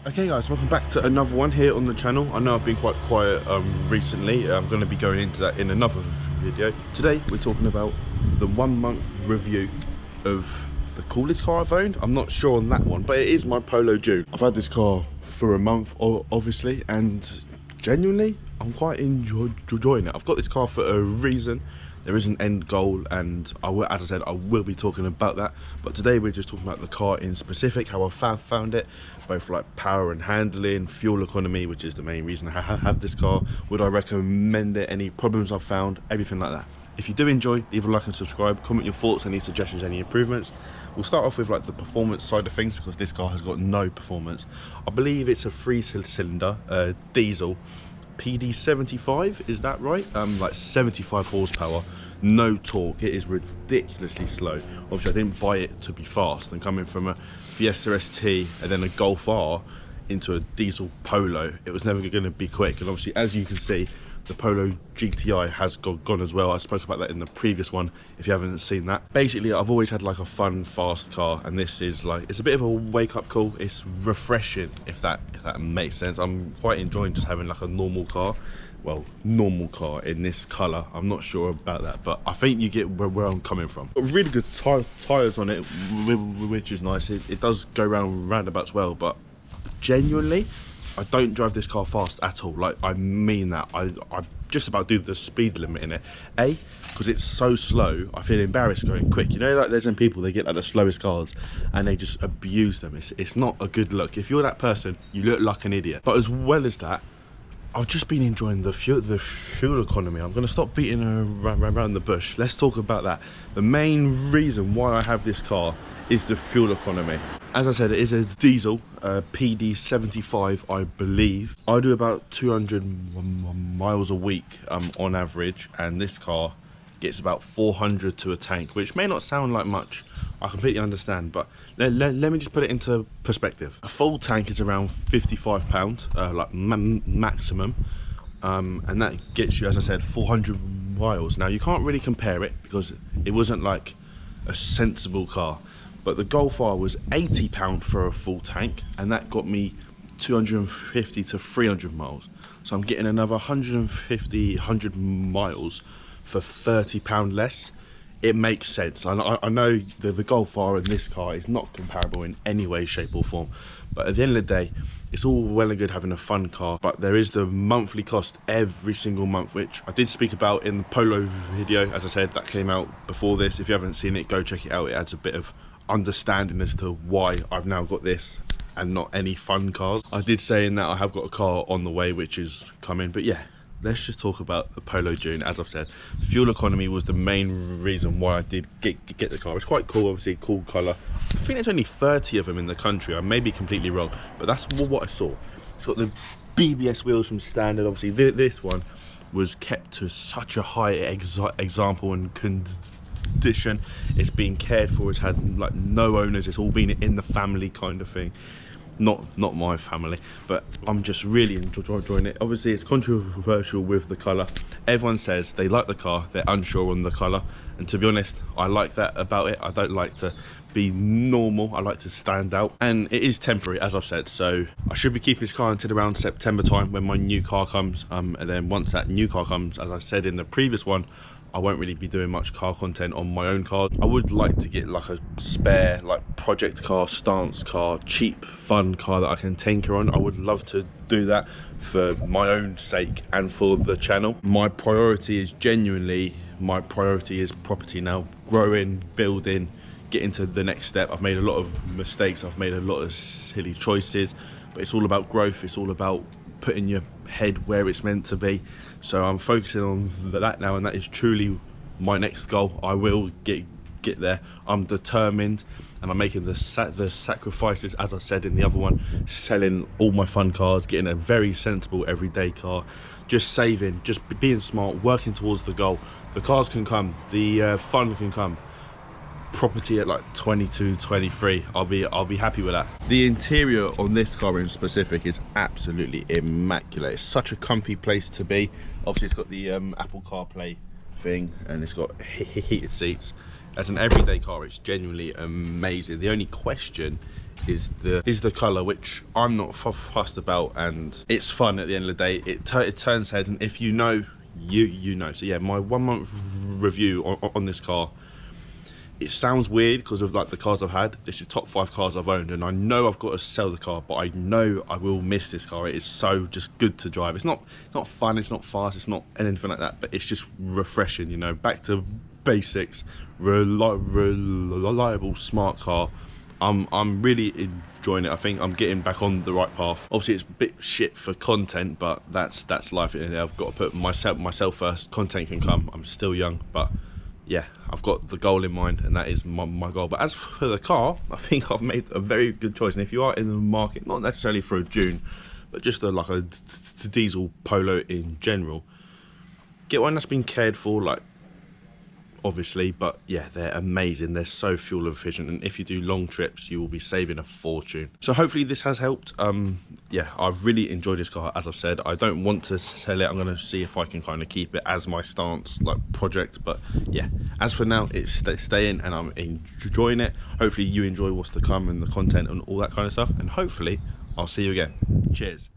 Okay guys, welcome back to another one here on the channel. I know I've been quite quiet recently. I'm going to be going into that in another video. Today we're talking about the 1 month review of the coolest car I've owned. I'm not sure on that one, but it is my Polo Dune. I've had this car for a month obviously, and genuinely I'm quite enjoying it. I've got this car for a reason. There is an end goal, and as I said, I will be talking about that. But today we're just talking about the car in specific, how I found it, both like power and handling, fuel economy, which is the main reason I have this car. Would I recommend it? Any problems I've found, everything like that. If you do enjoy, leave a like and subscribe. Comment your thoughts, any suggestions, any improvements. We'll start off with like the performance side of things, because this car has got no performance. I believe it's a 3-cylinder diesel. PD 75, is that right? Like 75 horsepower, no torque. It is ridiculously slow. Obviously I didn't buy it to be fast, and coming from a Fiesta ST and then a Golf R into a diesel Polo, it was never going to be quick. And obviously, as you can see, the Polo GTI has gone as well. I spoke about that in the previous one if you haven't seen that. Basically, I've always had like a fun, fast car, and this is like, it's a bit of a wake-up call. It's refreshing, if that makes sense. I'm quite enjoying just having like a normal car. Well, normal car in this colour. I'm not sure about that, but I think you get where I'm coming from. Got really good tyres on it, which is nice. It does go round roundabouts well, but genuinely, I don't drive this car fast at all. Like, I mean that. I just about do the speed limit in it. A, because it's so slow, I feel embarrassed going quick. You know, like there's some people, they get like the slowest cars and they just abuse them. It's not a good look. If you're that person, you look like an idiot. But as well as that, I've just been enjoying the fuel economy. I'm going to stop beating around the bush. Let's talk about that. The main reason why I have this car is the fuel economy. As I said, it is a diesel, PD 75, I believe. I do about 200 miles a week on average, and this car gets about 400 to a tank, which may not sound like much. I completely understand, but let me just put it into perspective. A full tank is around £55, like maximum, and that gets you, as I said, 400 miles. Now, you can't really compare it because it wasn't like a sensible car, but the Golf R was £80 for a full tank, and that got me 250 to 300 miles. So I'm getting another 100 miles for £30 less. It makes sense. I know the Golf R and this car is not comparable in any way, shape or form, but at the end of the day, it's all well and good having a fun car, but there is the monthly cost every single month, which I did speak about in the Polo video. As I said, that came out before this. If you haven't seen it, go check it out. It adds a bit of understanding as to why I've now got this and not any fun cars. I did say in that I have got a car on the way which is coming, but yeah, let's just talk about the Polo Dune. As I've said, fuel economy was the main reason why I did get the car. It's quite cool, obviously, cool colour. I think there's only 30 of them in the country. I may be completely wrong, but that's what I saw. It's got the BBS wheels from standard. Obviously, this one was kept to such a high example and condition. It's been cared for. It's had like no owners. It's all been in the family kind of thing. Not my family, but I'm just really enjoying it. Obviously, it's controversial with the colour. Everyone says they like the car, they're unsure on the colour, and to be honest, I like that about it. I don't like to be normal, I like to stand out, and it is temporary, as I've said. So I should be keeping this car until around September time when my new car comes, and then once that new car comes, as I said in the previous one, I won't really be doing much car content on my own car. I would like to get like a spare, like project car, stance car, cheap, fun car that I can tinker on. I would love to do that for my own sake and for the channel. My priority is property now. Growing, building, getting to the next step. I've made a lot of mistakes. I've made a lot of silly choices, but it's all about growth. It's all about putting your head where it's meant to be. So I'm focusing on that now, and that is truly my next goal. I will get there. I'm determined, and I'm making the sacrifices, as I said in the other one, selling all my fun cars, getting a very sensible everyday car, just saving, just being smart, working towards the goal. The cars can come, the fun can come. Property at like 22, 23, I'll be happy with that. The interior on this car in specific is absolutely immaculate. It's such a comfy place to be. Obviously, it's got the Apple CarPlay thing, and it's got heated seats. As an everyday car, it's genuinely amazing. The only question is the colour, which I'm not fussed about, and it's fun at the end of the day. It turns heads, and if you know, you know. So yeah, my 1 month review on this car. It sounds weird because of like the cars I've had. This is top 5 cars I've owned, and I know I've got to sell the car, but I know I will miss this car. It is so just good to drive. It's not fun, it's not fast, it's not anything like that, but it's just refreshing, you know. Back to basics, reliable, smart car. I'm really enjoying it. I think I'm getting back on the right path. Obviously, it's a bit shit for content, but that's life. I've got to put myself first. Content can come. I'm still young, but yeah, I've got the goal in mind, and that is my goal. But as for the car, I think I've made a very good choice. And if you are in the market, not necessarily for a Dune, but just like a diesel Polo in general, get one that's been cared for, like, obviously. But yeah, they're amazing. They're so fuel efficient, and if you do long trips, you will be saving a fortune. So hopefully this has helped. Yeah, I've really enjoyed this car. As I've said, I don't want to sell it. I'm going to see if I can kind of keep it as my stance, like, project. But yeah, as for now, it's staying, and I'm enjoying it. Hopefully you enjoy what's to come and the content and all that kind of stuff, and hopefully I'll see you again. Cheers.